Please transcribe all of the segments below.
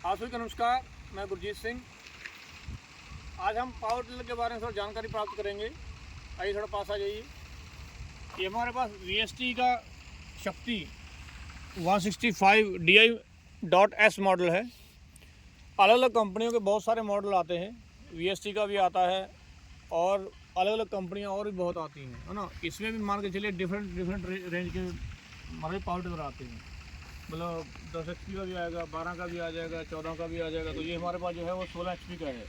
आप सभी को नमस्कार। मैं गुरजीत सिंह। आज हम पावर टिलर के बारे में थोड़ा जानकारी प्राप्त करेंगे। आइए थोड़ा पास आ जाइए। ये हमारे पास VST का शक्ति 165 DI.S मॉडल है। अलग अलग कंपनियों के बहुत सारे मॉडल आते हैं। VST का भी आता है और अलग अलग कंपनियां और भी बहुत आती हैं, है ना। इसमें भी मान के चलिए डिफरेंट रेंज के हमारे पावर टिलर आते हैं। मतलब 10 HP का भी आएगा, 12 का भी आ जाएगा, 14 का भी आ जाएगा। तो ये हमारे पास जो है वो 16 HP का है।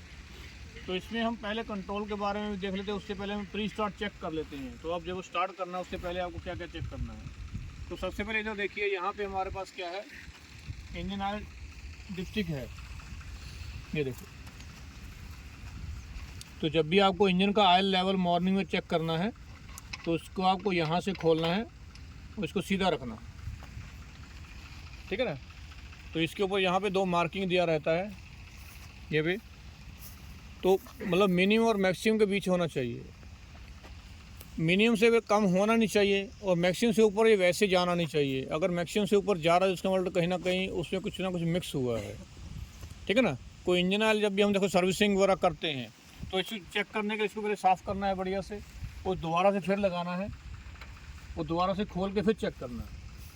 तो इसमें हम पहले कंट्रोल के बारे में देख लेते हैं। उससे पहले हम प्री स्टार्ट चेक कर लेते हैं। तो अब जब स्टार्ट करना है उससे पहले आपको क्या क्या चेक करना है। तो सबसे पहले जो देखिए यहाँ पे हमारे पास क्या है, इंजन ऑयल डिप्स्टिक है, ये देखो। तो जब भी आपको इंजन का ऑयल लेवल मॉर्निंग में चेक करना है तो उसको आपको यहाँ से खोलना है और इसको सीधा रखना, ठीक है ना। तो इसके ऊपर यहाँ पे 2 मार्किंग दिया रहता है ये भी। तो मतलब मिनिमम और मैक्सिमम के बीच होना चाहिए। मिनिमम से कम होना नहीं चाहिए और मैक्सिमम से ऊपर ये वैसे जाना नहीं चाहिए। अगर मैक्सिमम से ऊपर जा रहा है उसका मतलब कहीं ना कहीं उसमें कुछ ना कुछ मिक्स हुआ है, ठीक है ना। कोई इंजन ऑयल जब भी हम देखो सर्विसिंग वगैरह करते हैं तो इसको चेक करने के लिए इसको पहले साफ़ करना है बढ़िया से, और दोबारा से फिर लगाना है, और दोबारा से खोल के फिर चेक करना है,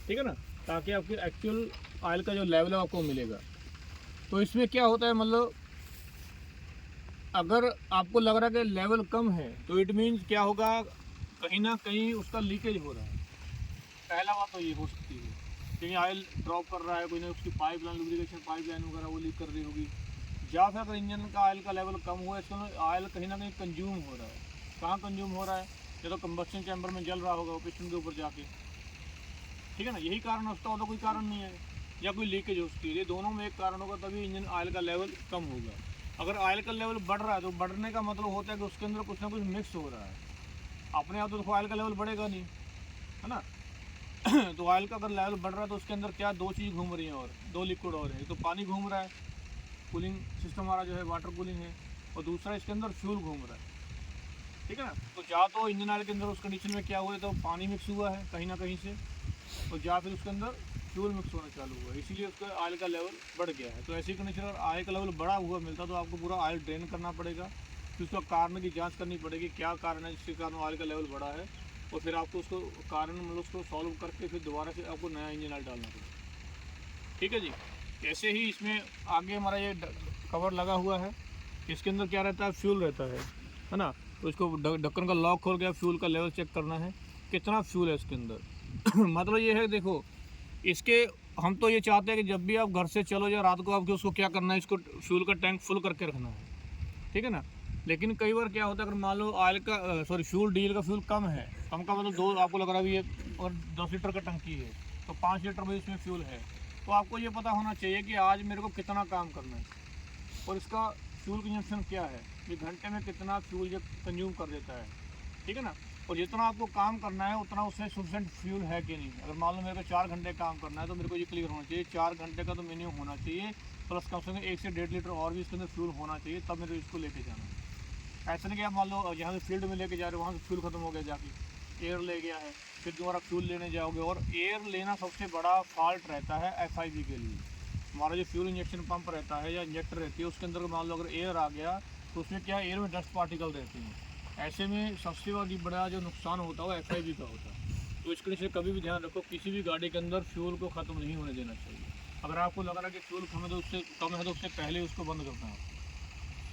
ठीक है ना, ताकि आपकी एक्चुअल ऑयल का जो लेवल है आपको मिलेगा। तो इसमें क्या होता है, मतलब अगर आपको लग रहा है कि लेवल कम है तो इट मीन्स क्या होगा, कहीं ना कहीं उसका लीकेज हो रहा है। पहला बात तो ये हो सकती है, कहीं ऑयल ड्रॉप कर रहा है कोई ना, उसकी पाइपलाइन लुब्रिकेशन पाइपलाइन वगैरह वो लीक कर रही होगी। या फिर अगर इंजन का ऑयल का लेवल कम हुआ है, इसमें ऑयल कहीं ना कहीं कंज्यूम हो रहा है। कहाँ कंज्यूम हो रहा है, या तो कंबस्शन चैम्बर में जल रहा होगा पिस्टन के ऊपर जाके, ठीक है ना। यही कारण उसका और तो कोई कारण नहीं है, या कोई लीकेज हो सकती है। ये दोनों में एक कारण होगा, तभी इंजन ऑयल का लेवल कम होगा। अगर ऑयल का लेवल बढ़ रहा है तो बढ़ने का मतलब होता है कि उसके अंदर कुछ ना कुछ मिक्स हो रहा है। अपने आप तो देखो ऑयल का लेवल बढ़ेगा नहीं, है ना। तो ऑयल का अगर लेवल बढ़ रहा है तो उसके अंदर क्या 2 चीज़ घूम रही हैं, और 2 लिक्विड और है। तो पानी घूम रहा है, कूलिंग सिस्टम हमारा जो है वाटर कूलिंग है, और दूसरा इसके अंदर फ्यूल घूम रहा है, ठीक है ना। तो या तो इंजन ऑयल के अंदर उस कंडीशन में क्या हुआ है, तो पानी मिक्स हुआ है कहीं ना कहीं से, और या फिर उसके अंदर फ्यूल मिक्स होना चालू हुआ है, इसीलिए उसका ऑयल का लेवल बढ़ गया है। तो ऐसी कंडीशन अगर ऑयल का लेवल बढ़ा हुआ मिलता तो आपको पूरा ऑयल ड्रेन करना पड़ेगा, फिर उसका कारण की जांच करनी पड़ेगी, क्या कारण है जिसके कारण ऑयल का लेवल बढ़ा है, और फिर आपको उसको कारण मतलब उसको सॉल्व करके फिर दोबारा से आपको नया इंजन ऑयल डालना पड़ेगा, ठीक है जी। ऐसे ही इसमें आगे हमारा ये कवर लगा हुआ है, इसके अंदर क्या रहता है, फ्यूल रहता है ना। तो इसको ढक्कन का लॉक खोल के फ्यूल का लेवल चेक करना है, कितना फ्यूल है इसके अंदर। मतलब ये है, देखो इसके हम तो ये चाहते हैं कि जब भी आप घर से चलो या रात को आपको उसको क्या करना है, इसको फ्यूल का टैंक फुल करके रखना है, ठीक है ना। लेकिन कई बार क्या होता है, अगर मान लो ऑयल का फ्यूल डीजल का फ्यूल कम है, कम का मतलब 2 आपको लग रहा है ये, और 10 लीटर का टंकी है तो 5 लीटर में इसमें फ्यूल है। तो आपको ये पता होना चाहिए कि आज मेरे को कितना काम करना है, और इसका फ्यूल कंजम्पशन क्या है, ये घंटे में कितना फ्यूल ये कंज्यूम कर देता है, ठीक है ना। और जितना आपको काम करना है उतना उसमें सफिशेंट फ्यूल है कि नहीं। अगर मान लो मेरे को 4 घंटे काम करना है तो मेरे को ये क्लियर होना चाहिए 4 घंटे का तो मिनिमम होना चाहिए, प्लस कम से कम 1 से 1.5 लीटर और भी इसके अंदर फ्यूल होना चाहिए, तब मेरे को इसको लेके जाना है। ऐसा नहीं कि आप मान लो यहाँ से फील्ड में लेके जा रहे हो, वहाँ से फ्यूल खत्म हो गया, जाके एयर ले गया है, फिर दोबारा फ्यूल लेने जाओगे। और एयर लेना सबसे बड़ा फॉल्ट रहता है FIV के लिए। हमारा जो फ्यूल इंजेक्शन पंप रहता है या इंजेक्टर रहती है उसके अंदर मान लो अगर एयर आ गया तो उसमें क्या है, एयर में डस्ट पार्टिकल रहते हैं। ऐसे में सबसे बड़ा जो नुकसान होता है वो FIV का होता है। तो इसके लिए कभी भी ध्यान रखो, किसी भी गाड़ी के अंदर फ्यूल को ख़त्म नहीं होने देना चाहिए। अगर आपको लग रहा है कि फ्यूल कम है तो उससे पहले उसको बंद करना है,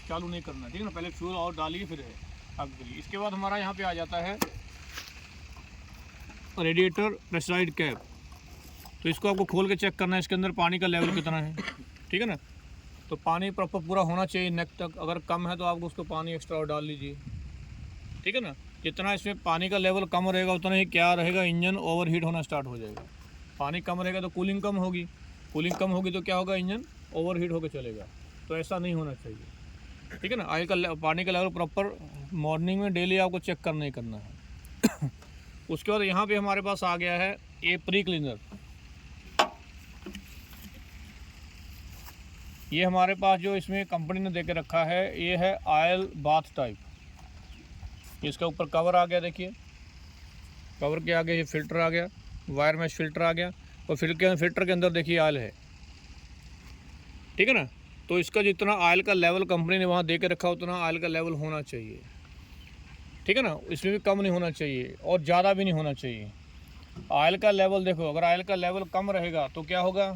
चालू नहीं करना, ठीक है ना। पहले फ्यूल और डालिए फिर है आगे करिए। इसके बाद हमारा यहाँ पे आ जाता है रेडिएटर प्रेशराइड कैप। तो इसको आपको खोल के चेक करना है, इसके अंदर पानी का लेवल कितना है, ठीक है ना। तो पानी प्रॉपर पूरा होना चाहिए नेक तक, अगर कम है तो आप उसको पानी एक्स्ट्रा और डाल लीजिए, ठीक है ना। जितना इसमें पानी का लेवल कम रहेगा उतना ही क्या रहेगा, इंजन ओवरहीट होना स्टार्ट हो जाएगा। पानी कम रहेगा तो कूलिंग कम होगी, कूलिंग कम होगी तो क्या होगा, इंजन ओवरहीट होकर चलेगा। तो ऐसा नहीं होना चाहिए, ठीक है ना। ऑयल का पानी का लेवल प्रॉपर मॉर्निंग में डेली आपको चेक करना ही करना है। उसके बाद यहाँ पे हमारे पास आ गया है ये प्री क्लीनर। ये हमारे पास जो इसमें कंपनी ने दे के रखा है ये है ऑयल बाथ टाइप। इसका ऊपर कवर आ गया, देखिए कवर के आगे ये फिल्टर आ गया, वायर मैश फिल्टर आ गया, और फिल्टर के अंदर देखिए ऑयल है, ठीक है ना। तो इसका जितना ऑयल का लेवल कंपनी ने वहाँ दे के रखा उतना ऑयल का लेवल होना चाहिए, ठीक है ना। इसमें भी कम नहीं होना चाहिए और ज़्यादा भी नहीं होना चाहिए। ऑयल का लेवल देखो, अगर ऑयल का लेवल कम रहेगा तो क्या होगा,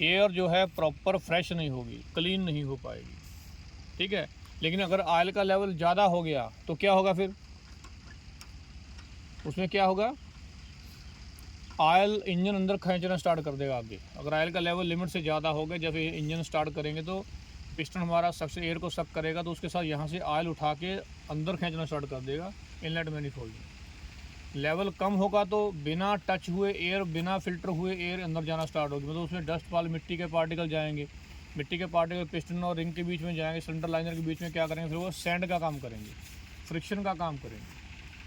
एयर जो है प्रॉपर फ्रेश नहीं होगी, क्लीन नहीं हो पाएगी, ठीक है। लेकिन अगर ऑयल का लेवल ज़्यादा हो गया तो क्या होगा, फिर उसमें क्या होगा, ऑयल इंजन अंदर खींचना स्टार्ट कर देगा आगे। अगर ऑयल का लेवल लिमिट से ज़्यादा हो गया, जब इंजन स्टार्ट करेंगे तो पिस्टन हमारा सक्शन एयर को सक करेगा, तो उसके साथ यहाँ से ऑयल उठा के अंदर खींचना स्टार्ट कर देगा इनलेट मैनिफोल्ड में। लेवल कम होगा तो बिना टच हुए एयर, बिना फिल्टर हुए एयर अंदर जाना स्टार्ट होगी, मतलब उसमें डस्ट पाल, मिट्टी के पार्टिकल जाएंगे। मिट्टी के पार्टिकल पिस्टन और रिंग के बीच में जाएंगे, सिलेंडर लाइनर के बीच में क्या करेंगे, फिर वो सैंड का काम करेंगे, फ्रिक्शन का काम करेंगे।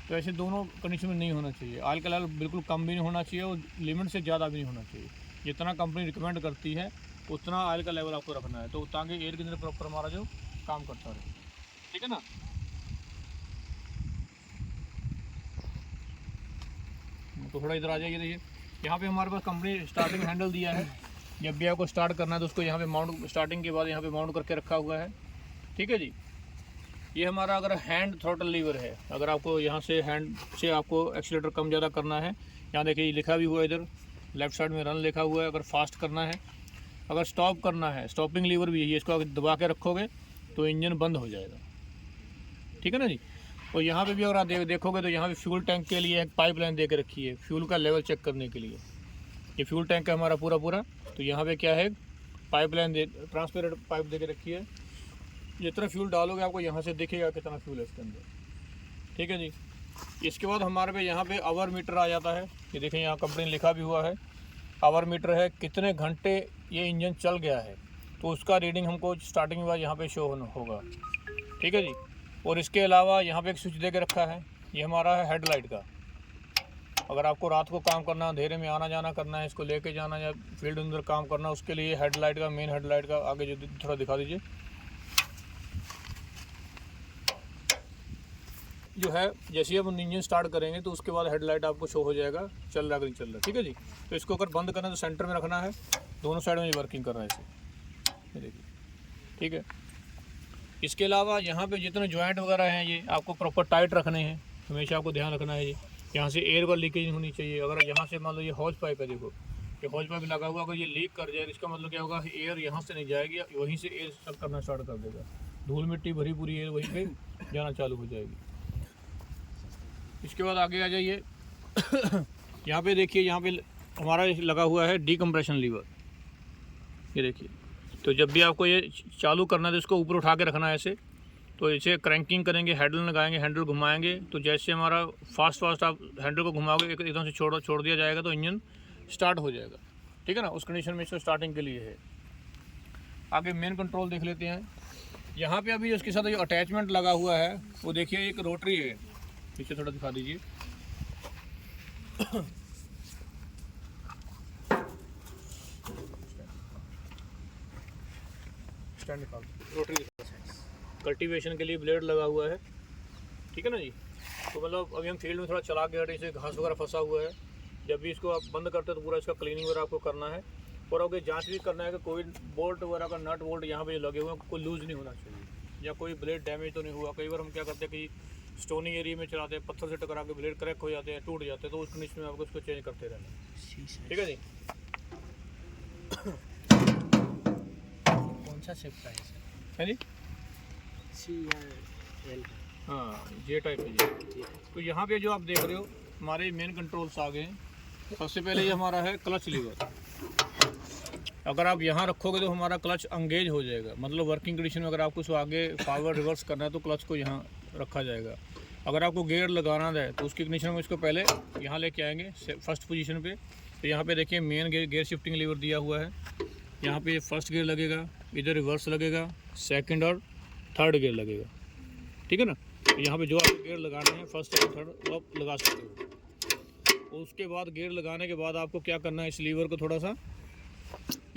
तो ऐसे दोनों कंडीशन में नहीं होना चाहिए। ऑयल का लेवल बिल्कुल कम भी नहीं होना चाहिए और लिमिट से ज़्यादा भी नहीं होना चाहिए। जितना कंपनी रिकमेंड करती है उतना ऑयल का लेवल आपको रखना है, तो ताकि एयर के अंदर प्रॉपर हमारा जो काम करता रहे, ठीक है ना। तो थोड़ा इधर आ जाइए, देखिए यहाँ पे हमारे पास कंपनी स्टार्टिंग हैंडल दिया है। जब भी आपको स्टार्ट करना है तो उसको यहाँ पे माउंट, स्टार्टिंग के बाद यहाँ पे माउंट करके रखा हुआ है, ठीक है जी। ये हमारा अगर हैंड थ्रोटल लीवर है, अगर आपको यहाँ से हैंड से आपको एक्सीलेटर कम ज़्यादा करना है, यहाँ देखिए लिखा भी हुआ है, इधर लेफ्ट साइड में रन लिखा हुआ है। अगर फास्ट करना है, अगर स्टॉप करना है, स्टॉपिंग लीवर भी है, इसको अगर दबा के रखोगे तो इंजन बंद हो जाएगा, ठीक है ना जी। और यहाँ पे भी अगर आप देखोगे तो यहाँ पे फ्यूल टैंक के लिए एक पाइपलाइन दे के रखी है, फ्यूल का लेवल चेक करने के लिए। ये फ्यूल टैंक है हमारा पूरा, तो यहाँ पे क्या है, पाइपलाइन ट्रांसपेरेंट पाइप दे के रखी है। जितना फ्यूल डालोगे आपको यहाँ से दिखेगा कितना फ्यूल है इसके अंदर, ठीक है जी। इसके बाद हमारे पे यहाँ पे आवर मीटर आ जाता है। ये देखें यहाँ कंपनी ने लिखा भी हुआ है, आवर मीटर है, कितने घंटे ये इंजन चल गया है, तो उसका रीडिंग हमको स्टार्टिंग में यहाँ पे शो होगा, ठीक है जी। और इसके अलावा यहाँ पे एक स्विच दे के रखा है, ये हमारा है हेडलाइट का। अगर आपको रात को काम करना, अंधेरे में आना जाना करना है, इसको लेके जाना या फील्ड अंदर काम करना, उसके लिए हेडलाइट का, मेन हेडलाइट का आगे जो थोड़ा दिखा दीजिए, जो है जैसे ही हम इंजन स्टार्ट करेंगे तो उसके बाद हेडलाइट आपको शो हो जाएगा, चल रहा है कि नहीं चल रहा, ठीक है जी। तो इसको अगर बंद करना है तो सेंटर में रखना है, दोनों साइड में ये वर्किंग कर रहा है इसे, देखिए, ठीक है। इसके अलावा यहाँ पे जितने जॉइंट वगैरह हैं ये आपको प्रॉपर टाइट रखने हैं, हमेशा आपको ध्यान रखना है। ये यहाँ से एयर का लीकेज नहीं होनी चाहिए। अगर यहाँ से मान लो ये हॉज पाइप है, देखो ये हॉज पाइप लगा हुआ, अगर ये लीक कर जाएगा इसका मतलब क्या होगा, एयर यहाँ से नहीं जाएगी, वहीं से एयर सक करना स्टार्ट कर देगा, धूल मिट्टी भरी पूरी एयर वहीं पे जाना चालू हो जाएगी। इसके बाद आगे आ जाइए यहाँ पे देखिए, यहाँ पे हमारा लगा हुआ है डीकम्प्रेशन लीवर, ये देखिए। तो जब भी आपको ये चालू करना है तो इसको ऊपर उठा के रखना है ऐसे, तो इसे क्रैंकिंग करेंगे, हैंडल लगाएंगे, हैंडल घुमाएंगे, तो जैसे हमारा फास्ट आप हैंडल को घुमाओगे एकदम से छोड़ दिया जाएगा तो इंजन स्टार्ट हो जाएगा, ठीक है ना। उस कंडीशन में इसको स्टार्टिंग के लिए है। आगे मेन कंट्रोल देख लेते हैं। यहाँ पे अभी उसके साथ जो अटैचमेंट लगा हुआ है वो देखिए, एक रोटरी है, पीछे थोड़ा दिखा दीजिए, स्टैंड निकाल, रोटरी कल्टीवेशन के लिए ब्लेड लगा हुआ है, ठीक है ना जी। तो मतलब अभी हम फील्ड में थोड़ा चला के हटे, इसे घास वगैरह फंसा हुआ है, जब भी इसको आप बंद करते हैं तो पूरा इसका क्लीनिंग वगैरह आपको करना है। और आगे जांच भी करना है कि कोई बोल्ट वगैरह का नट बोल्ट यहाँ पे जो लगे हुए हैं कोई लूज़ नहीं होना चाहिए, या कोई ब्लेड डैमेज तो नहीं हुआ। कई बार हम क्या करते हैं कि स्टोनी एरिया में चलाते हैं, पत्थर से टकरा के ब्लेड क्रैक हो जाते हैं, टूट जाते हैं, तो उस कंडीशन में आपको इसको चेंज करते रहना, ठीक है जी। कौन सा शेप का है सर? है जी, सी या एल? हाँ जे टाइप है जी। तो यहाँ पे जो आप देख रहे हो हमारे मेन कंट्रोल्स आ गए हैं। सबसे पहले ये हमारा है क्लच लीवर। अगर आप यहाँ रखोगे तो हमारा क्लच अंगेज हो जाएगा, मतलब वर्किंग कंडीशन में अगर आपको उसको आगे फॉरवर्ड रिवर्स करना है तो क्लच को यहाँ रखा जाएगा। अगर आपको गियर लगाना है तो उसकी कंडीशन में इसको पहले यहाँ लेके आएंगे फर्स्ट पोजीशन पे। तो यहाँ पे देखिए मेन गियर शिफ्टिंग लीवर दिया हुआ है, यहाँ पे फर्स्ट गियर लगेगा, इधर रिवर्स लगेगा, सेकंड और थर्ड गियर लगेगा, ठीक है ना। तो यहाँ पे जो आपको गियर लगाने हैं फर्स्ट सेकंड थर्ड वो आप लगा सकते हो। उसके बाद गियर लगाने के बाद आपको क्या करना है, इस लीवर को थोड़ा सा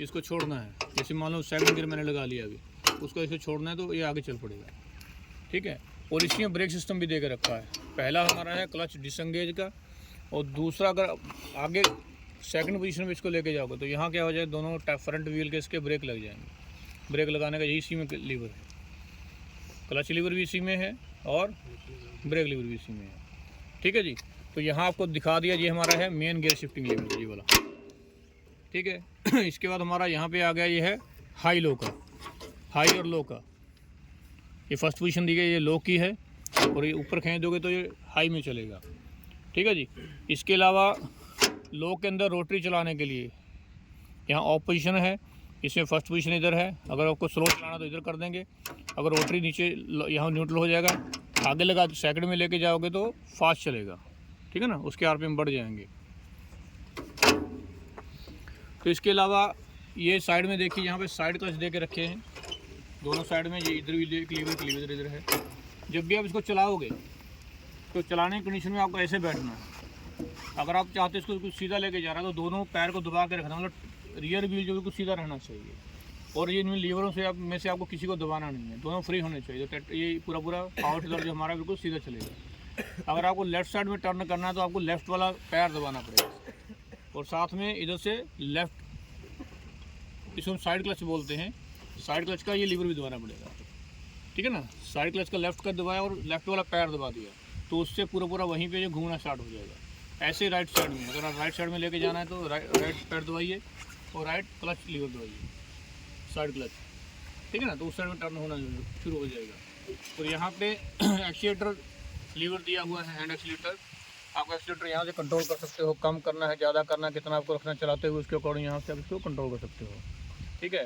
इसको छोड़ना है। जैसे मान लो सेकंड गियर मैंने लगा लिया, अभी उसको ऐसे छोड़ना है तो ये आगे चल पड़ेगा, ठीक है। और इसमें ब्रेक सिस्टम भी दे के रखा है। पहला हमारा है क्लच डिसंगेज का, और दूसरा अगर आगे सेकंड पोजीशन में इसको लेके जाओगे तो यहाँ क्या हो जाए, दोनों फ्रंट व्हील के इसके ब्रेक लग जाएंगे। ब्रेक लगाने का यही इसी में लीवर है। क्लच लीवर भी इसी में है और ब्रेक लीवर भी इसी में है। ठीक है जी। तो यहाँ आपको दिखा दिया, ये हमारा है मेन गियर शिफ्टिंग लीवर ये वाला। ठीक है। इसके बाद हमारा यहाँ पे आ गया, ये है हाई लो का, हाई और लो का। ये फर्स्ट पोजीशन दी गई, ये लो की है और ये ऊपर खींच दोगे तो ये हाई में चलेगा। ठीक है जी। इसके अलावा लो के अंदर रोटरी चलाने के लिए यहाँ ऑफ पोजीशन है, इसमें फर्स्ट पोजीशन इधर है। अगर आपको स्लो चलाना तो इधर कर देंगे, अगर रोटरी नीचे यहाँ न्यूट्रल हो जाएगा, आगे लगा सेकंड में लेके जाओगे तो फास्ट चलेगा। ठीक है ना, उसके आरपीएम बढ़ जाएंगे। तो इसके अलावा ये साइड में देखिए, यहाँ पे साइड क्लच दे के रखे हैं दोनों साइड में। ये इधर भी लीवर इधर है। जब भी आप इसको चलाओगे तो चलाने की कंडीशन में आपको ऐसे बैठना है। अगर आप चाहते इसको कुछ सीधा लेके जा रहा है तो दोनों पैर को दबा के रखना, मतलब रियर व्हील जो बिल्कुल सीधा रहना चाहिए। और ये इन लीवरों से आप में से आपको किसी को दबाना नहीं है, दोनों फ्री होने चाहिए। तो ये पूरा पावर टिलर जो हमारा बिल्कुल सीधा चलेगा। अगर आपको लेफ़्ट साइड में टर्न करना है तो आपको लेफ़्ट वाला पैर दबाना पड़ेगा और साथ में इधर से लेफ़्ट, इसको हम साइड क्लच बोलते हैं, साइड क्लच का ये लीवर भी दबाना पड़ेगा। ठीक है ना, साइड क्लच का लेफ़्ट का दबाया और लेफ़्ट वाला पैर दबा दिया तो उससे पूरा वहीं पे जो घूमना स्टार्ट हो जाएगा। ऐसे राइट साइड में, अगर आप राइट साइड में लेके जाना है तो राइट पैर दबाइए और राइट क्लच लीवर दबाइए, साइड क्लच। ठीक है ना, तो उस साइड में टर्न होना शुरू हो जाएगा। और यहाँ पे एक्सीलेटर लीवर दिया हुआ है, हैंड एक्सीलेटर। आप एक्सीलेटर यहाँ से कंट्रोल कर सकते हो, कम करना है, ज़्यादा करना है, कितना आपको रखना चलाते हुए, उसके अकॉर्डिंग यहाँ से आप इसको कंट्रोल कर सकते हो। ठीक है।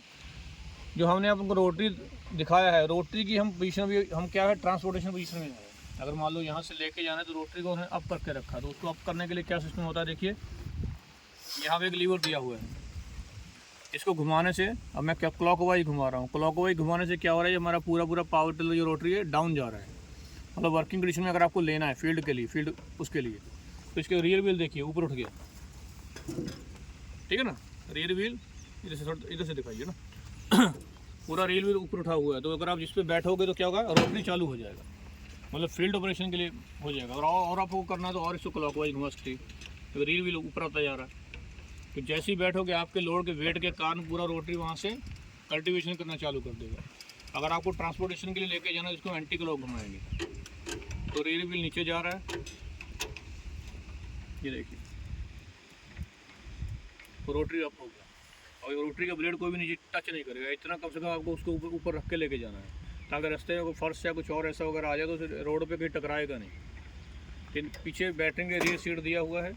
जो हमने आपको रोटरी दिखाया है, रोटरी की हम पोजीशन भी हम क्या है, ट्रांसपोर्टेशन पोजीशन में है। अगर मान लो यहाँ से लेके जाना है तो रोटरी को उन्हें अप करके रखा, तो उसको अप करने के लिए क्या सिस्टम होता है, देखिए यहाँ पे एक लीवर दिया हुआ है। इसको घुमाने से, अब मैं क्या क्लॉकवाइज घुमा रहा हूँ, क्लॉकवाइज घुमाने से क्या हो रहा है, हमारा पूरा पावर टिलर जो रोटरी है डाउन जा रहा है। मतलब वर्किंग कंडीशन में अगर आपको लेना है फील्ड के लिए, फील्ड उसके लिए, तो इसके रियर व्हील देखिए ऊपर उठ गया। ठीक है ना, रियर व्हील इधर से दिखाइए ना पूरा रियर व्हील ऊपर उठा हुआ है। तो अगर आप जिस पे बैठोगे तो क्या होगा, रोटरी चालू हो जाएगा, मतलब फील्ड ऑपरेशन के लिए हो जाएगा। और आपको करना है तो और इसको क्लॉकवाइज घुमा सकते हैं, तो रियर व्हील ऊपर आता जा रहा है। तो जैसे ही बैठोगे आपके लोड के वेट के कारण पूरा रोटरी वहाँ से कल्टीवेशन करना चालू कर देगा। अगर आपको ट्रांसपोर्टेशन के लिए लेके जाना है तो इसको एंटी क्लॉक घुमाएंगे, तो रियर व्हील नीचे जा रहा है, ये देखिए रोटरी अप हो गया। और रोटरी का ब्लेड कोई भी नीचे टच नहीं करेगा, इतना कम से कम आपको उसको ऊपर रख के लेके जाना है, ताकि रास्ते में कोई फर्श या कुछ और ऐसा वगैरह आ जाए तो रोड पे कहीं टकराएगा नहीं। पीछे बैटरी के रियर सीट दिया हुआ है,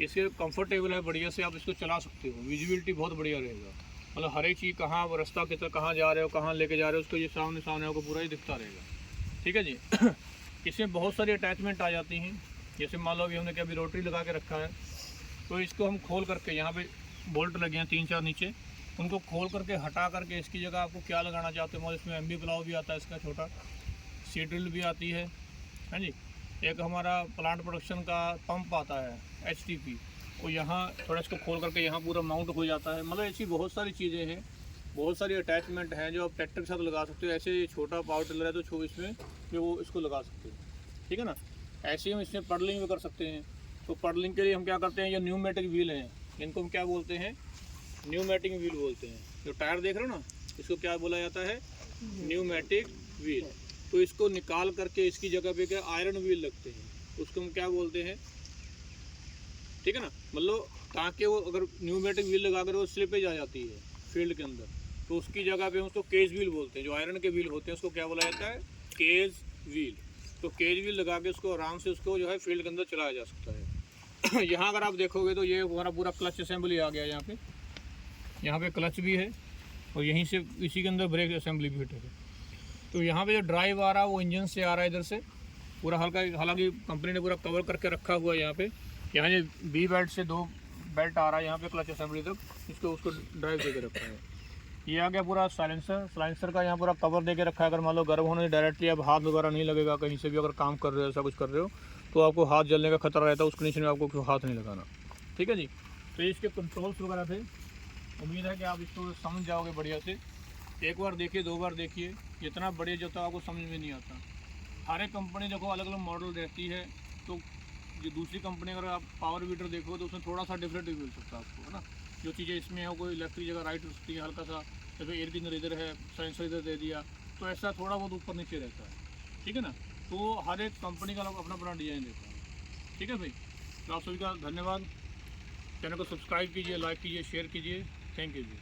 इसके कंफर्टेबल है, बढ़िया से आप इसको चला सकते हो। विजिबिलिटी बहुत बढ़िया रहेगा, मतलब हर एक चीज़ कहाँ रास्ता कितना, कहाँ जा रहे हो, कहाँ लेके जा रहे हो, उसको ये सामने आपको पूरा ही दिखता रहेगा। ठीक है जी। इसमें बहुत सारी अटैचमेंट आ जाती हैं, जैसे मान लो अभी हमने क्या अभी रोटरी लगा के रखा है, तो इसको हम खोल करके, यहाँ पे बोल्ट लगे हैं 3-4 नीचे, उनको खोल करके हटा करके इसकी जगह आपको क्या लगाना चाहते हो, मतलब इसमें एमबी प्लाव भी आता है, इसका छोटा सीट ड्रिल भी आती है जी। एक हमारा प्लांट प्रोडक्शन का पंप आता है HTP, वो यहाँ थोड़ा इसको खोल करके यहाँ पूरा माउंट हो जाता है। मतलब ऐसी बहुत सारी चीज़ें हैं, बहुत सारी अटैचमेंट हैं जो आप ट्रैक्टर के साथ लगा सकते हो। ऐसे छोटा पावर टिलर है तो इसमें जो वो इसको लगा सकते हो। ठीक है ना, ऐसे हम इसमें पडलिंग भी कर सकते हैं। तो पडलिंग के लिए हम क्या करते हैं, ये न्यूमेटिक व्हील हैं, इनको हम क्या बोलते हैं, न्यूमेटिक व्हील बोलते हैं। जो टायर देख रहे हो ना, इसको क्या बोला जाता है, न्यूमेटिक व्हील। तो इसको निकाल करके इसकी जगह पे क्या आयरन व्हील लगते हैं, उसको हम क्या बोलते हैं। ठीक है ना, मतलब ताकि वो अगर न्यूमेटिक व्हील लगा कर वो स्लिपेज आ जाती है फील्ड के अंदर, तो उसकी जगह पे हम उसको केज व्हील बोलते हैं। जो आयरन के व्हील होते हैं उसको क्या बोला जाता है, केज व्हील। तो केज व्हील लगा के उसको आराम से उसको जो है फील्ड के अंदर चलाया जा सकता है। यहाँ अगर आप देखोगे तो ये हमारा पूरा क्लच असेंबली आ गया। यहाँ पे क्लच भी है और यहीं से इसी के अंदर ब्रेक असेंबली भी फिट है। तो यहाँ पे जो ड्राइव आ रहा है वो इंजन से आ रहा है इधर से पूरा, हल्का, हालांकि कंपनी ने पूरा कवर करके रखा हुआ है। यहाँ ये बी बेल्ट से 2 बेल्ट आ रहा है यहाँ पे क्लच असेंबली तक, इसको उसको ड्राइव दे के रखा है। ये आ गया पूरा साइलेंसर का यहाँ पूरा कवर दे के रखा है। अगर मान लो गर्म होने डायरेक्टली अब हाथ वगैरह नहीं लगेगा, कहीं से भी अगर काम कर रहे हो, ऐसा कुछ कर रहे हो तो आपको हाथ जलने का खतरा रहता है, उस कंडीशन में आपको हाथ नहीं लगाना। ठीक है जी। तो इसके कंट्रोल्स वगैरह थे, उम्मीद है कि आप इसको समझ जाओगे बढ़िया से। एक बार देखिए, 2 बार देखिए, जितना बढ़िया जो था आपको समझ में नहीं आता। हर एक कंपनी देखो अलग अलग मॉडल रहती है, तो जो दूसरी कंपनी अगर आप पावर वीटर देखो तो उसमें थोड़ा सा डिफरेंट भी मिल सकता है आपको, है ना। जो चीज़ें इसमें है कोई लेफ्ट की जगह राइट हो सकती है, हल्का सा तो एयर क्लीनर इधर है, सेंसर इधर दे दिया, तो ऐसा थोड़ा बहुत ऊपर नीचे रहता है, ठीक है ना। तो हर एक कंपनी का लोग अपना अपना डिज़ाइन देता है, ठीक है भाई। तो आप सभी का धन्यवाद। चैनल को सब्सक्राइब कीजिए, लाइक कीजिए, शेयर कीजिए। Thank you ji.